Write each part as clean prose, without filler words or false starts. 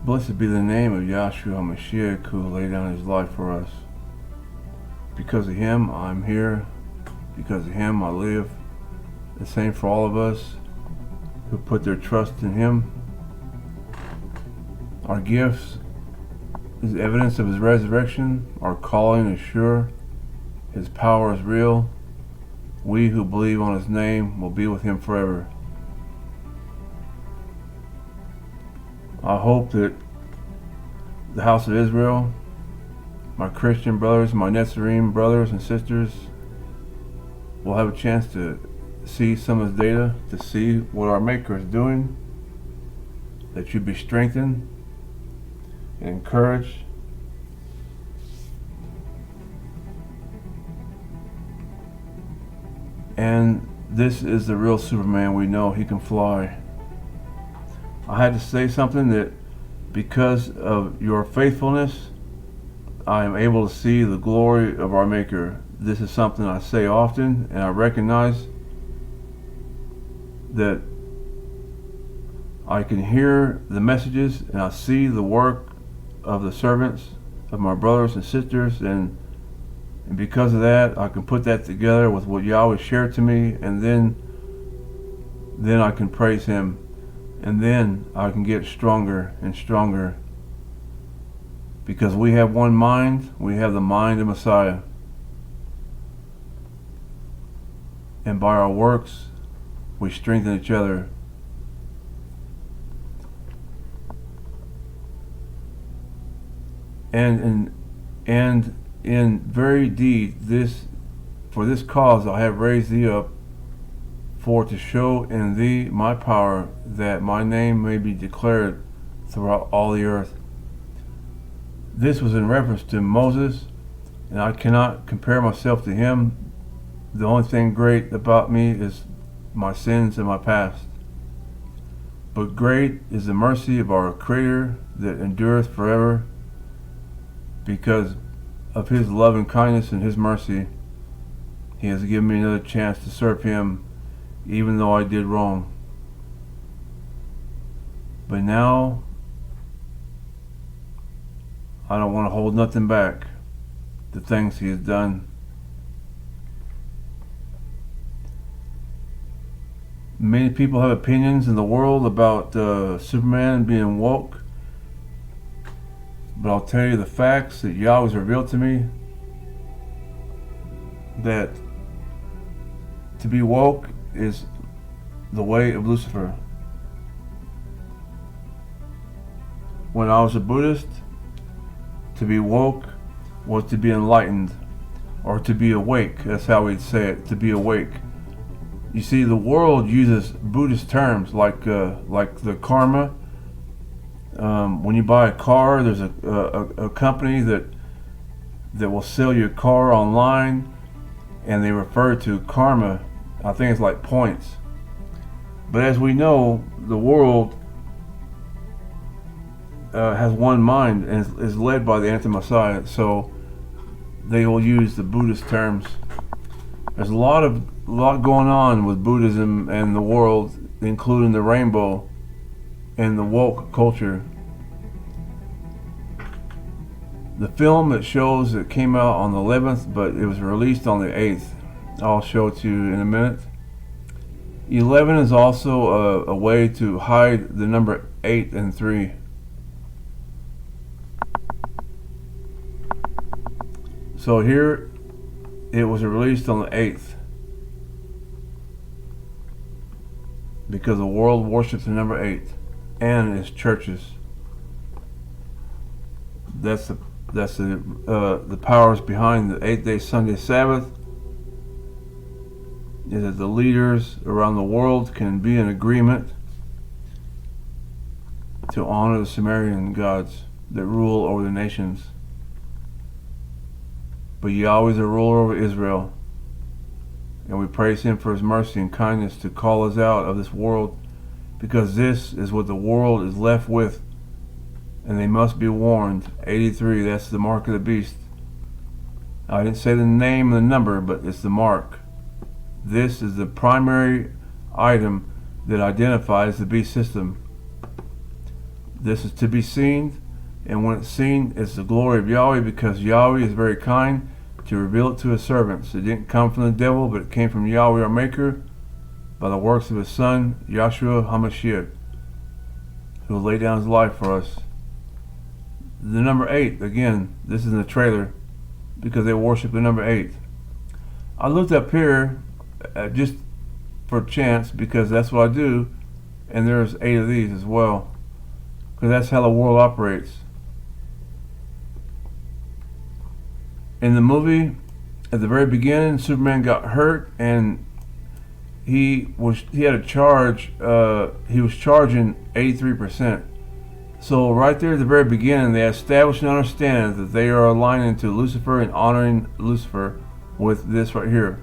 Blessed be the name of Yahshua Messiah, who laid down his life for us. Because of him, I'm here. Because of him, I live. The same for all of us who put their trust in him. Our gifts is evidence of his resurrection. Our calling is sure. His power is real. We who believe on his name will be with him forever. I hope that the house of Israel, my Christian brothers, my Nazarene brothers and sisters, will have a chance to see some of this data, to see what our Maker is doing, that you be strengthened and encouraged. And this is the real Superman. We know he can fly. I had to say something that because of your faithfulness, I am able to see the glory of our Maker. This is something I say often, and I recognize that I can hear the messages and I see the work of the servants of my brothers and sisters, and because of that I can put that together with what Yahweh shared to me, and then I can praise him, and then I can get stronger and stronger, because we have one mind. We have the mind of Messiah, and by our works we strengthen each other. And in very deed, for this cause I have raised thee up, for to show in thee my power, that my name may be declared throughout all the earth. This was in reference to Moses, and I cannot compare myself to him. The only thing great about me is my sins and my past. But great is the mercy of our Creator that endureth forever. Because of his love and kindness and his mercy, he has given me another chance to serve him, even though I did wrong. But now I don't want to hold nothing back. The things he has done. Many people have opinions in the world about Superman being woke, but I'll tell you the facts that Yahweh has revealed to me, that to be woke is the way of Lucifer. When I was a Buddhist, to be woke was to be enlightened, or to be awake. That's how we'd say it, to be awake. You see, the world uses Buddhist terms like the karma. When you buy a car, there's a company that will sell you a car online, and they refer to karma. I think it's like points. But as we know, the world has one mind and is led by the anti-Messiah, so they will use the Buddhist terms. There's a lot going on with Buddhism and the world, including the rainbow and the woke culture. The film that shows it came out on the 11th, but it was released on the 8th. I'll show it to you in a minute. 11 is also a way to hide the number 8 and 3. So here it was released on the 8th because the world worships the number 8 and its churches. That's the powers behind the 8-day Sunday Sabbath, is that the leaders around the world can be in agreement to honor the Sumerian gods that rule over the nations. But Yahweh is a ruler over Israel, and we praise him for his mercy and kindness to call us out of this world, because this is what the world is left with, and they must be warned. 83, that's the mark of the beast. I didn't say the name and the number, but it's the mark. This is the primary item that identifies the beast system. This is to be seen, and when it's seen, it's the glory of Yahweh, because Yahweh is very kind to reveal it to his servants. It didn't come from the devil, but it came from Yahweh our Maker, by the works of his Son, Yahshua Messiah, who laid down his life for us. The number 8, again, this is in the trailer, because they worship the number 8. I looked up here just for chance, because that's what I do, and there's 8 of these as well, because that's how the world operates. In the movie, at the very beginning, Superman got hurt, and he had a charge. He was charging 83%. So right there at the very beginning, they established and understand that they are aligning to Lucifer and honoring Lucifer with this right here,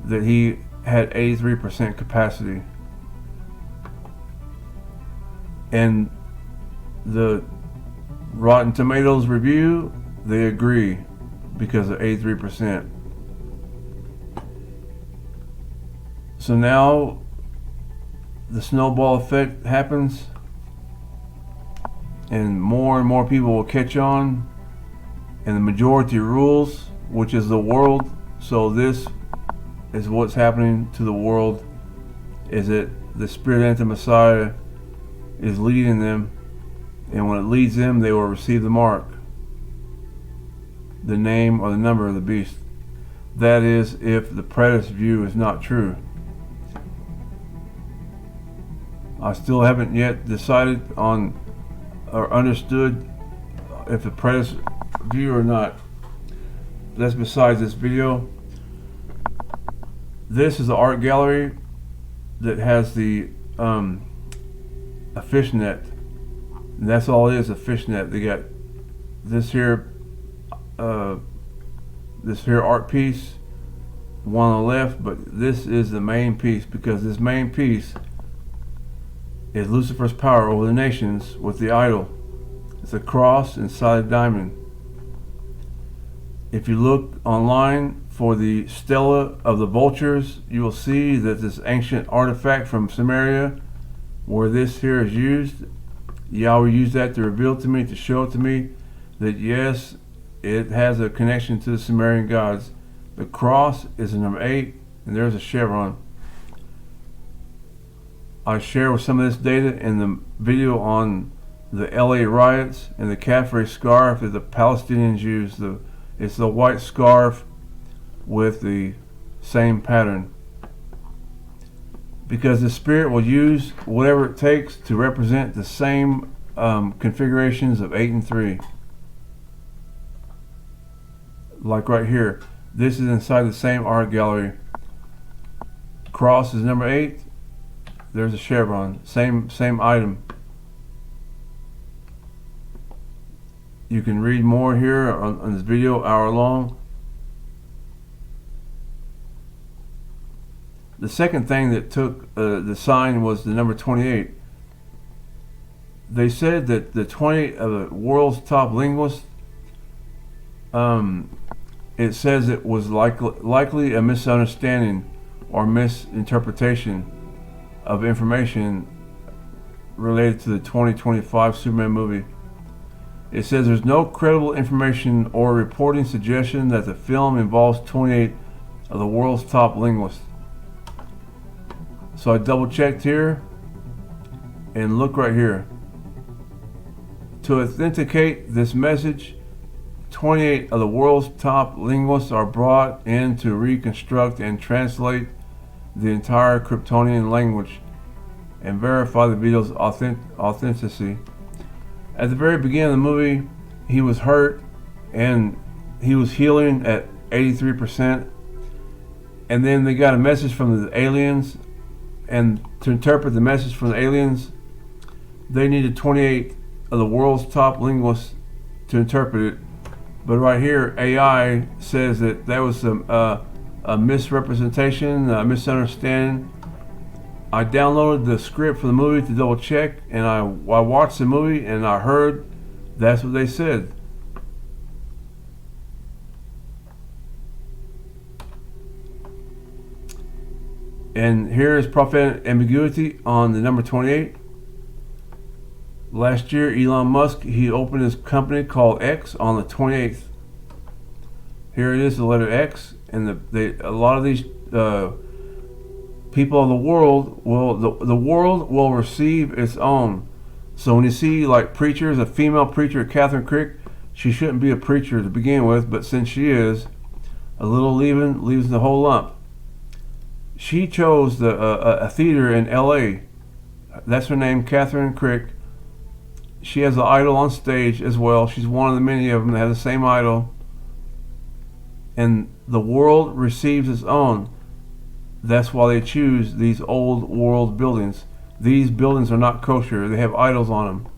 that he had 83% capacity. And the Rotten Tomatoes review, they agree, because of 83%. So now the snowball effect happens, and more people will catch on, and the majority rules, which is the world. So this is what's happening to the world, is that the Spirit Anti-Messiah is leading them, and when it leads them, they will receive the mark, the name or the number of the beast. That is, if the preterist view is not true. I still haven't yet decided on or understood if the preterist view or not. That's besides this video. This is the art gallery that has the a fishnet, and that's all it is, a fishnet. They got this here art piece, one on the left, but this is the main piece, because this main piece is Lucifer's power over the nations with the idol. It's a cross inside a diamond. If you look online for the stela of the vultures, you will see that this ancient artifact from Sumerian, where this here is used, Yahweh used that to reveal to me, to show it to me, that yes, it has a connection to the Sumerian gods. The cross is a number 8, and there's a chevron. I share with some of this data in the video on the LA riots and the Kaffiyeh scarf that the Palestinians use. It's the white scarf with the same pattern, because the Spirit will use whatever it takes to represent the same configurations of 8 and 3. Like right here, this is inside the same art gallery. Cross is number 8. There's a chevron, same item. You can read more here on this video, hour long. The second thing that took the sign was the number 28. They said that the 20 of the world's top linguists, it says it was likely a misunderstanding or misinterpretation of information related to the 2025 Superman movie. It says there's no credible information or reporting suggestion that the film involves 28 of the world's top linguists. So I double checked here, and look right here. To authenticate this message, 28 of the world's top linguists are brought in to reconstruct and translate the entire Kryptonian language and verify the video's authenticity. At the very beginning of the movie, he was hurt and he was healing at 83%, and then they got a message from the aliens, and to interpret the message from the aliens, they needed 28 of the world's top linguists to interpret it. But right here, AI says that was a misrepresentation, a misunderstanding. I downloaded the script for the movie to double check, and I watched the movie, and I heard that's what they said. And here is prophetic ambiguity on the number 28. last year, Elon Musk, he opened his company called X on the 28th. Here it is, the letter X, and a lot of these people of the world the world will receive its own. So when you see like preachers, a female preacher, Catherine Crick, she shouldn't be a preacher to begin with, but since she is, a little leaven leaves the whole lump. She chose a theater in L.A. That's her name, Catherine Crick. She has an idol on stage as well. She's one of the many of them that have the same idol. And the world receives its own. That's why they choose these old world buildings. These buildings are not kosher. They have idols on them.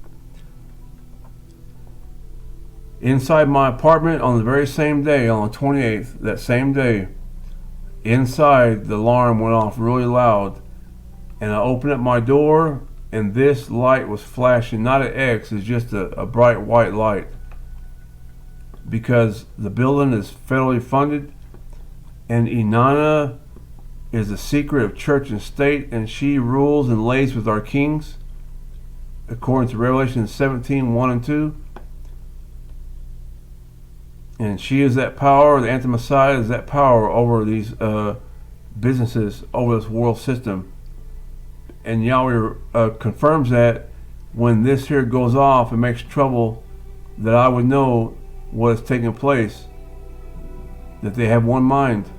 Inside my apartment on the very same day, on the 28th, that same day, inside the alarm went off really loud. And I opened up my door, and this light was flashing. Not an X, it's just a bright white light. Because the building is federally funded, and Inanna is the secret of church and state, and she rules and lays with our kings, according to Revelation 17:1 and 2. And she is that power, the anti-Messiah is that power over these businesses, over this world system. And Yahweh confirms that when this here goes off and makes trouble, that I would know what is taking place, that they have one mind.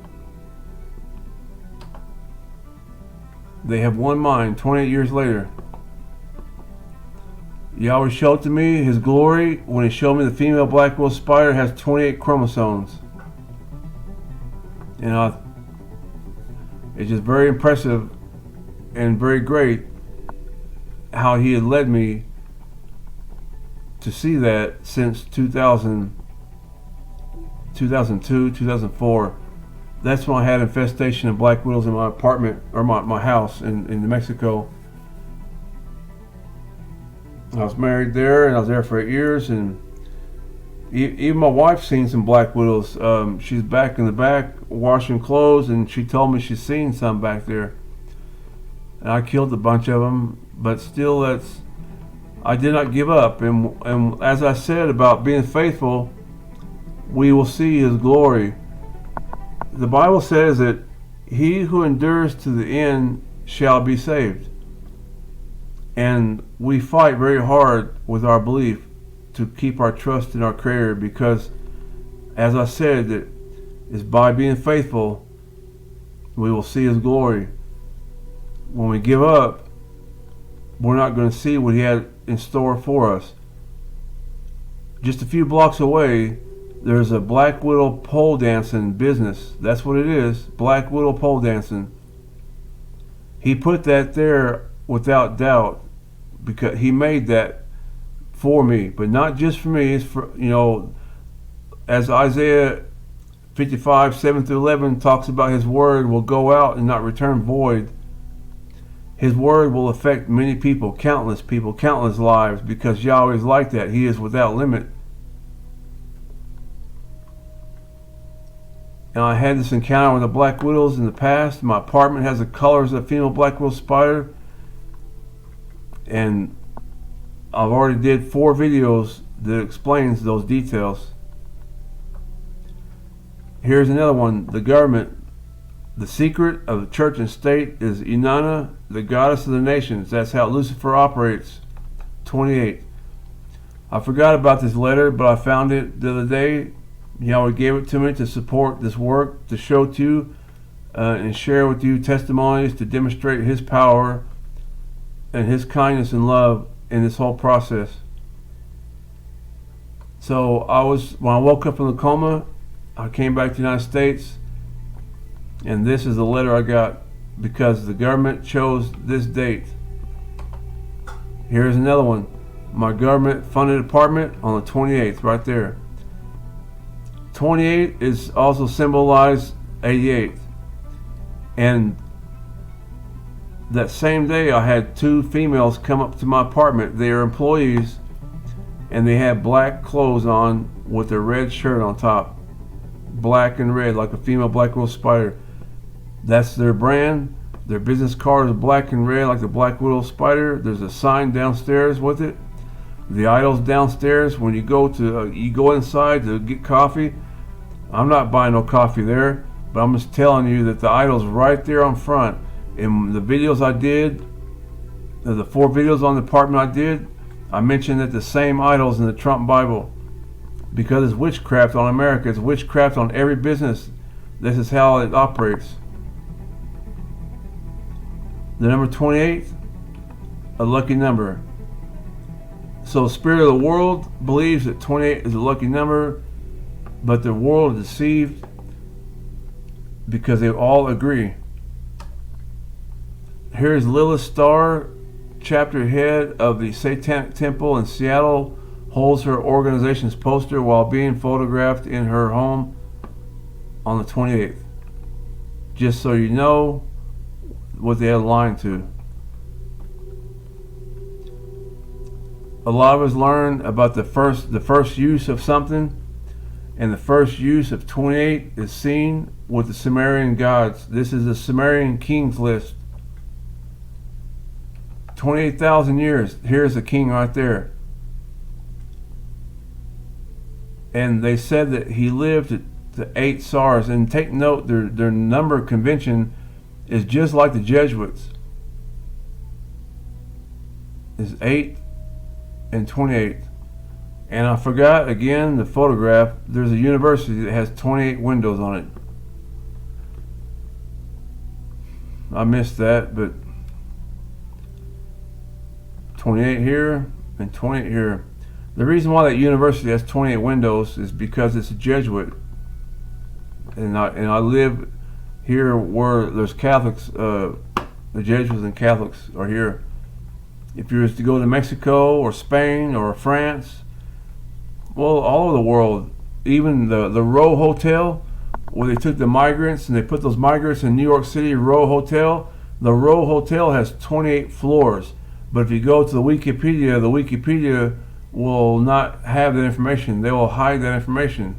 They have one mind 28 years later. Yahweh showed to me his glory when he showed me the female black widow spider has 28 chromosomes. And it's just very impressive and very great how he had led me to see that since 2002, 2004. That's when I had infestation of black widows in my apartment, or my house in New Mexico. I was married there, and I was there for 8 years, and even my wife's seen some black widows. She's back in the back washing clothes, and she told me she's seen some back there. And I killed a bunch of them, but still, I did not give up. And as I said about being faithful, we will see his glory. The Bible says that he who endures to the end shall be saved. And we fight very hard with our belief to keep our trust in our Creator, because, as I said, that is by being faithful, we will see his glory. When we give up, we're not going to see what he had in store for us. Just a few blocks away, there's a black widow pole dancing business. That's what it is, black widow pole dancing. He put that there without doubt, because he made that for me, but not just for me. It's for, as Isaiah 55:7-11 talks about, his word will go out and not return void. His word will affect many people, countless lives, because Yahweh is like that. He is without limit. And I had this encounter with the black widows in the past. My apartment has the colors of a female black widow spider. And I've already did 4 videos that explains those details. Here's another one. The government. The secret of the church and state is Inanna, the goddess of the nations. That's how Lucifer operates. 28. I forgot about this letter, but I found it the other day. Yahweh gave it to me to support this work, to show to you and share with you testimonies to demonstrate his power and his kindness and love in this whole process. So when I woke up from the coma, I came back to the United States, and this is the letter I got, because the government chose this date. Here's another one. My government funded apartment on the 28th, right there. 28 is also symbolized 88. And that same day I had 2 females come up to my apartment. They are employees, and they had black clothes on with a red shirt on top. Black and red, like a female black widow spider. That's their brand. Their business card is black and red, like the black widow spider. There's a sign downstairs with it. The idols downstairs, when you go inside to get coffee, I'm not buying no coffee there, but I'm just telling you that the idol's right there on front. In the videos I did, the 4 videos on the apartment I did, I mentioned that the same idols in the Trump Bible, because it's witchcraft on America, it's witchcraft on every business. This is how it operates. The number 28, a lucky number. So the spirit of the world believes that 28 is a lucky number, but the world is deceived because they all agree. Here's Lilith Starr, chapter head of the Satanic Temple in Seattle, holds her organization's poster while being photographed in her home on the 28th. Just so you know what they had aligned to. A lot of us learn about the first use of something, and the first use of 28 is seen with the Sumerian gods. This is the Sumerian kings list. 28,000 years. Here's the king right there. And they said that he lived to 8 SARS. And take note, their number convention is just like the Jesuits. Is 8 and 28. And I forgot again the photograph. There's a university that has 28 windows on it. I missed that, but 28 here and 28 here. The reason why that university has 28 windows is because it's a Jesuit, and I live here where there's Catholics. The Jesuits and Catholics are here. If you was to go to Mexico or Spain or France, well, all over the world, even the Row Hotel, where they took the migrants and they put those migrants in New York City, Row Hotel. The Row Hotel has 28 floors. But if you go to the Wikipedia will not have that information. They will hide that information.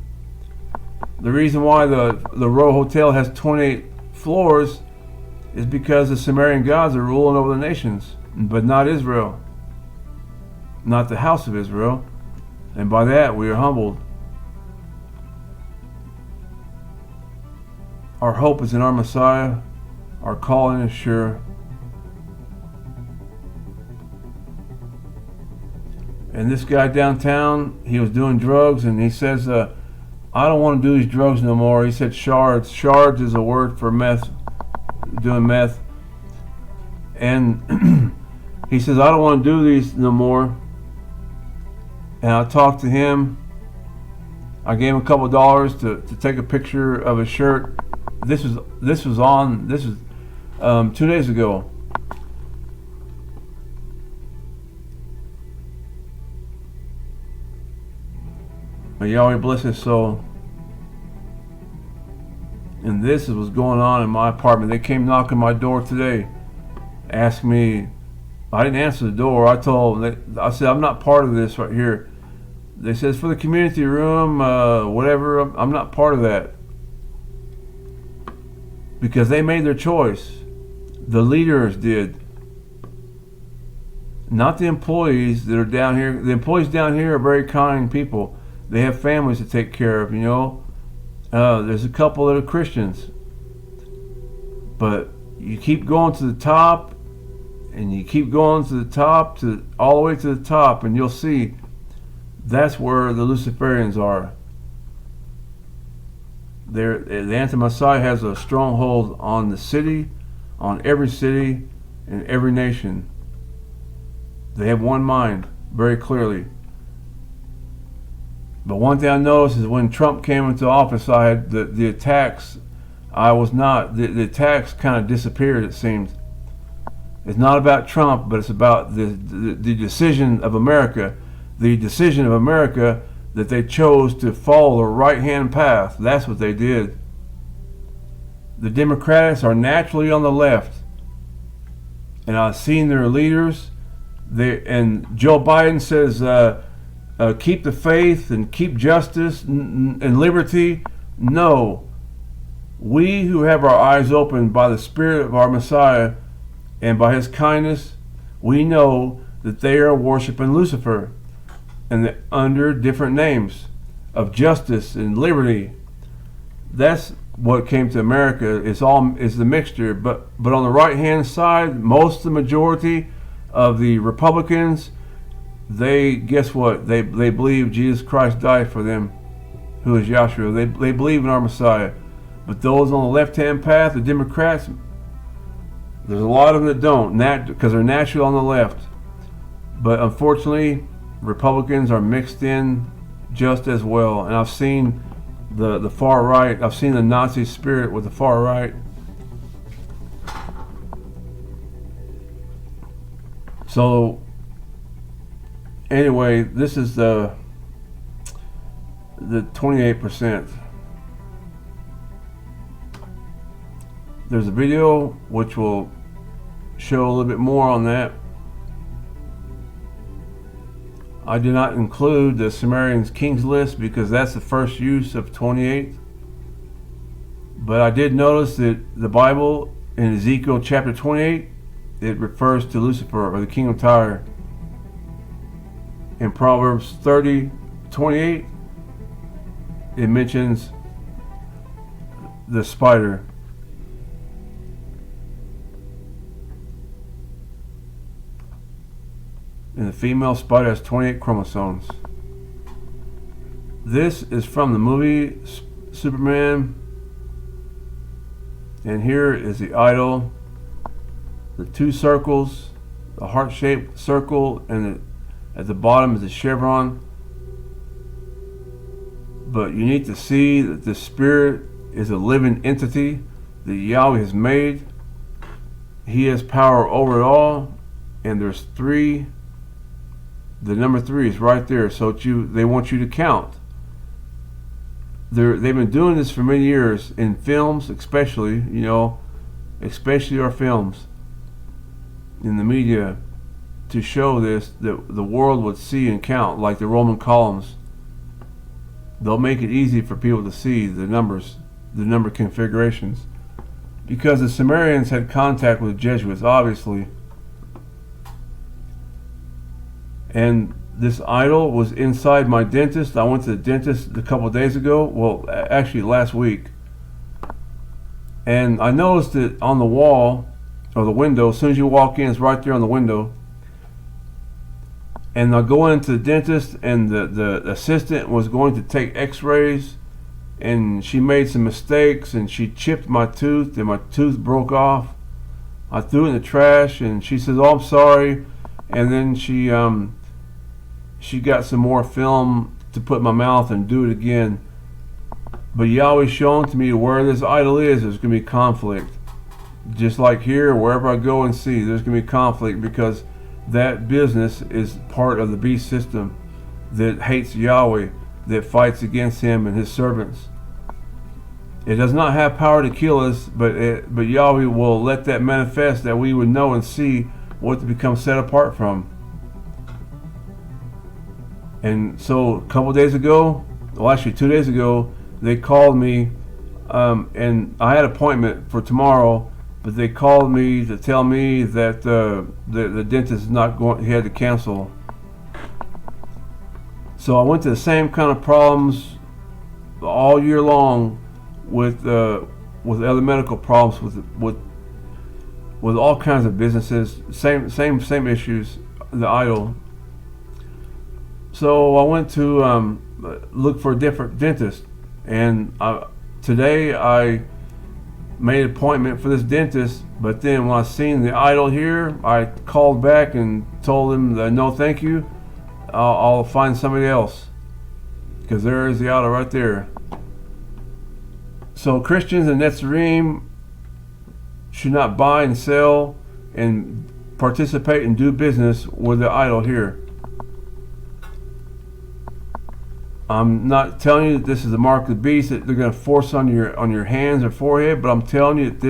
The reason why the Row Hotel has 28 floors is because the Sumerian gods are ruling over the nations, but not Israel, not the house of Israel. And by that we are humbled. Our hope is in our Messiah. Our calling is sure. And this guy downtown, he was doing drugs, and he says, I don't want to do these drugs no more. He said shards. Shards is a word for meth, doing meth. And he says, I don't want to do these no more. And I talked to him. I gave him a couple of dollars to take a picture of his shirt. This was 2 days ago. May Yahweh bless his soul. And this is what's going on in my apartment. They came knocking my door today, asked me. I didn't answer the door. I told them, I said, I'm not part of this right here. They said, it's for the community room, whatever. I'm not part of that. Because they made their choice. The leaders did. Not the employees that are down here. The employees down here are very kind people. They have families to take care of, you know. There's a couple that are Christians. But you keep going to the top, and you keep going to the top, all the way to the top, and you'll see that's where the Luciferians are. The anti-Messiah has a stronghold on the city, on every city, and every nation. They have one mind, very clearly. But one thing I noticed is when Trump came into office, I had the attacks. The attacks kind of disappeared, it seems. It's not about Trump, but it's about the decision of America. The decision of America that they chose to follow the right-hand path. That's what they did. The Democrats are naturally on the left. And I've seen their leaders. And Joe Biden says, keep the faith and keep justice and liberty. No. We who have our eyes opened by the Spirit of our Messiah and by His kindness, we know that they are worshiping Lucifer. and under different names of justice and liberty. That's what came to America. Is the mixture. But on the right hand side, the majority of the Republicans, they guess what? They believe Jesus Christ died for them, who is Yahshua. They believe in our Messiah. But those on the left hand path, the Democrats, there's a lot of them that don't, because they're naturally on the left. But unfortunately, Republicans are mixed in just as well. And I've seen the far right. I've seen the Nazi spirit with the far right. So anyway, this is the 28%. There's a video which will show a little bit more on that. I did not include the Sumerian kings list because that's the first use of 28. But I did notice that the Bible in Ezekiel chapter 28, it refers to Lucifer, or the king of Tyre. In Proverbs 30:28, it mentions the spider. And the female spider has 28 chromosomes. This is from the movie Superman. And here is the idol. The two circles, the heart-shaped circle, and at the bottom is the chevron. But you need to see that the spirit is a living entity that Yahweh has made. He has power over it all. And there's three. The number 3 is right there, so they want you to count. They've been doing this for many years in films, especially our films, in the media, to show this, that the world would see and count like the Roman columns. They'll make it easy for people to see the numbers, the number configurations, because the Sumerians had contact with Jesuits, obviously. And this idol was inside my dentist. I went to the dentist a couple of days ago. Well, actually last week. And I noticed it on the wall, or the window. As soon as you walk in, it's right there on the window. And I go into the dentist, and the assistant was going to take x-rays. And she made some mistakes, and she chipped my tooth, and my tooth broke off. I threw it in the trash, and she says, "Oh, I'm sorry." And then she got some more film to put in my mouth and do it again. But Yahweh's shown to me where this idol is, there's going to be conflict. Just like here, wherever I go and see, there's going to be conflict, because that business is part of the beast system that hates Yahweh, that fights against him and his servants. It does not have power to kill us, but Yahweh will let that manifest, that we would know and see what to become set apart from. And so a couple days ago, well actually 2 days ago, they called me, and I had an appointment for tomorrow, but they called me to tell me that the dentist is not going, he had to cancel. So I went to the same kind of problems all year long with other medical problems, with all kinds of businesses, same issues, the idol. So I went to look for a different dentist, and today I made an appointment for this dentist. But then when I seen the idol here, I called back and told him that no, thank you. I'll find somebody else, because there is the idol right there. So Christians and Netzarim should not buy and sell and participate and do business with the idol here. I'm not telling you that this is the mark of the beast that they're going to force on your hands or forehead, but I'm telling you that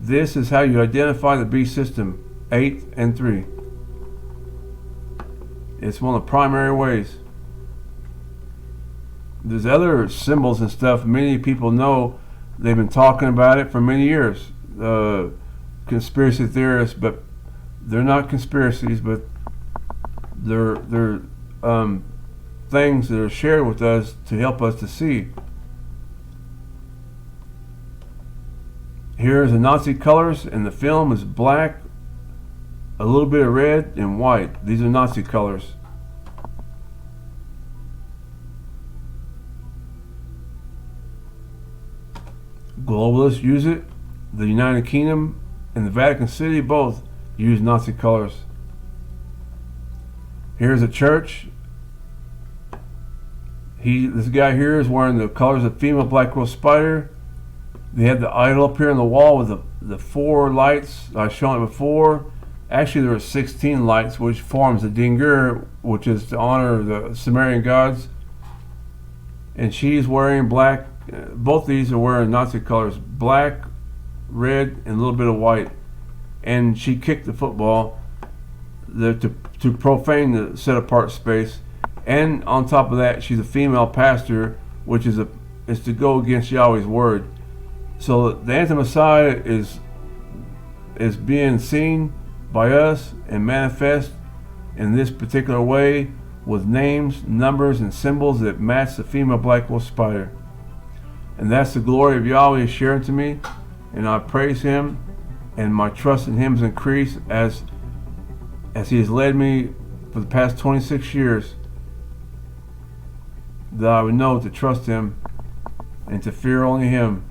this is how you identify the beast system, 8 and 3. It's one of the primary ways. There's other symbols and stuff many people know. They've been talking about it for many years. Conspiracy theorists, but they're not conspiracies, but they're things that are shared with us to help us to see. Here's the Nazi colors, and the film is black, a little bit of red, and white. These are Nazi colors. Globalists use it. The United Kingdom and the Vatican City both use Nazi colors. Here's a church. This guy here is wearing the colors of female black widow spider. They had the idol up here on the wall with the 4 lights I shown it before. Actually, there were 16 lights, which forms the Dingur, which is to honor the Sumerian gods. And she's wearing black. Both these are wearing Nazi colors: black, red, and a little bit of white. And she kicked the football to profane the set-apart space. And on top of that, she's a female pastor, which is to go against Yahweh's word. So the anti-Messiah is being seen by us and manifest in this particular way with names, numbers, and symbols that match the female black wolf spider. And that's the glory of Yahweh is sharing to me, and I praise Him, and my trust in Him has increased as He has led me for the past 26 years, that I would know to trust Him and to fear only Him.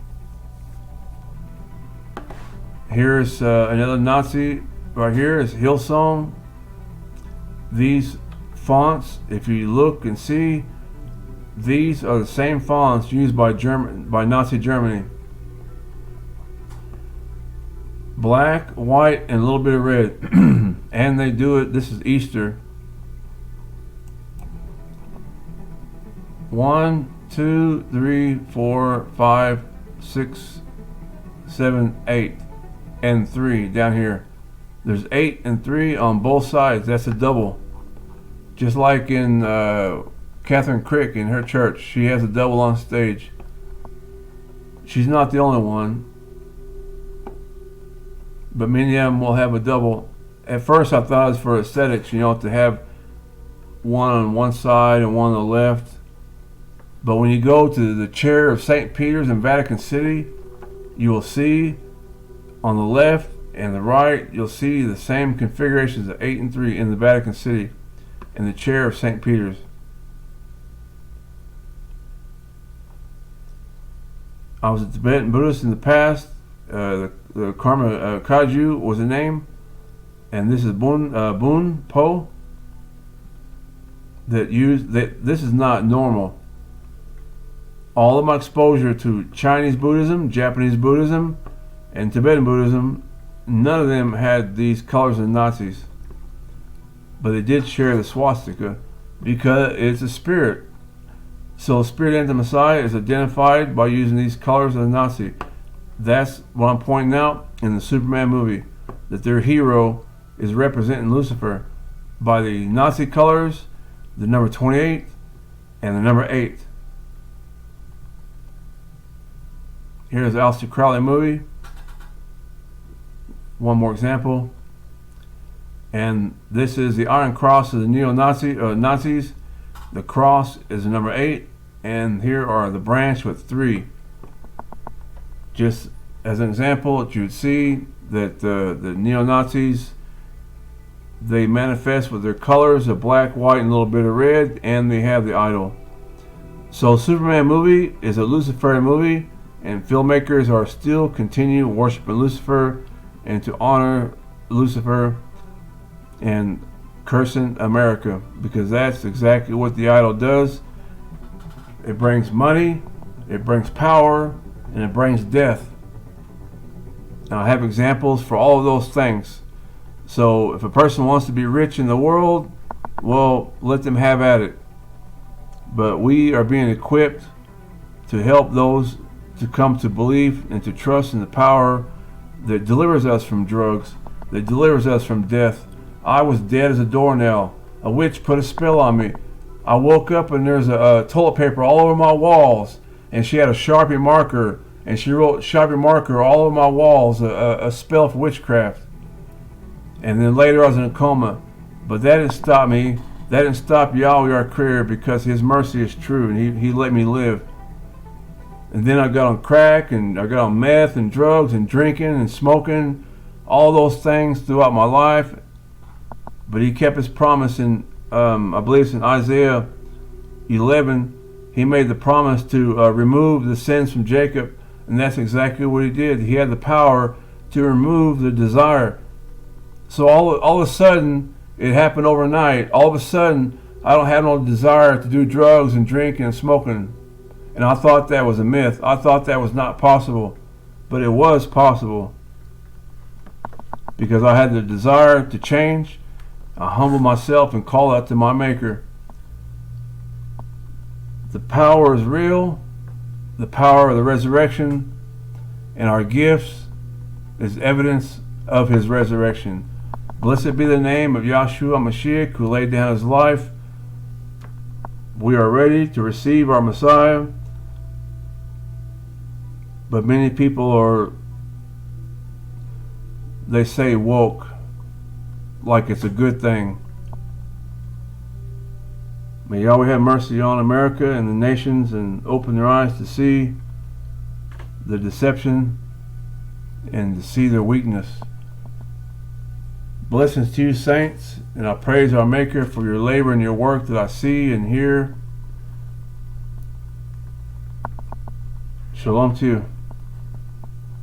Here's another Nazi right here is Hillsong. These fonts, if you look and see, these are the same fonts used by Nazi Germany. Black, white, and a little bit of red. And they do it, this is Easter. 1, 2, 3, 4, 5, 6, 7, 8, and 3 down here. There's 8 and 3 on both sides. That's a double. Just like in Catherine Crick in her church, she has a double on stage. She's not the only one, but many of them will have a double. At first I thought it was for aesthetics, to have one on one side and one on the left. But when you go to the chair of St. Peter's in Vatican City, you will see on the left and the right, you'll see the same configurations of 8 and 3 in the Vatican City, in the chair of St. Peter's. I was a Tibetan Buddhist in the past. The Karma Kaju was the name, and this is Bun Po. This is not normal. All of my exposure to Chinese Buddhism, Japanese Buddhism, and Tibetan Buddhism, none of them had these colors of Nazis. But they did share the swastika because it's a spirit. So the spirit anti-Messiah is identified by using these colors of the Nazi. That's what I'm pointing out in the Superman movie, that their hero is representing Lucifer by the Nazi colors, the number 28, and the number 8. Here's the Aleister Crowley movie. One more example. And this is the Iron Cross of the Nazis. The cross is the number 8, and here are the branch with 3. Just as an example, that you would see that the neo-Nazis, they manifest with their colors of black, white, and a little bit of red, and they have the idol. So Superman movie is a Luciferian movie, and filmmakers are still continue worshiping Lucifer and to honor Lucifer and cursing America, because that's exactly what the idol does. It brings money, it brings power, and it brings death. Now I have examples for all of those things. So if a person wants to be rich in the world, well, let them have at it. But we are being equipped to help those to come to believe and to trust in the power that delivers us from drugs, that delivers us from death. I was dead as a doornail. A witch put a spell on me. I woke up and there's a toilet paper all over my walls, and she had a Sharpie marker, and she wrote Sharpie marker all over my walls, a spell of witchcraft. And then later I was in a coma. But that didn't stop me That didn't stop Yahweh our Creator, because His mercy is true, and He let me live. And then I got on crack, and I got on meth and drugs and drinking and smoking, all those things throughout my life. But He kept His promise in, I believe it's in Isaiah 11. He made the promise to remove the sins from Jacob, and that's exactly what He did. He had the power to remove the desire. So all of a sudden, it happened overnight. All of a sudden, I don't have no desire to do drugs and drinking and smoking. And I thought that was a myth. I thought that was not possible. But it was possible, because I had the desire to change. I humbled myself and called out to my Maker. The power is real. The power of the resurrection and our gifts is evidence of His resurrection. Blessed be the name of Yahshua Messiah, who laid down His life. We are ready to receive our Messiah. But many people they say woke, like it's a good thing. May Yahweh have mercy on America and the nations, and open their eyes to see the deception and to see their weakness. Blessings to you, saints, and I praise our Maker for your labor and your work that I see and hear. Shalom to you.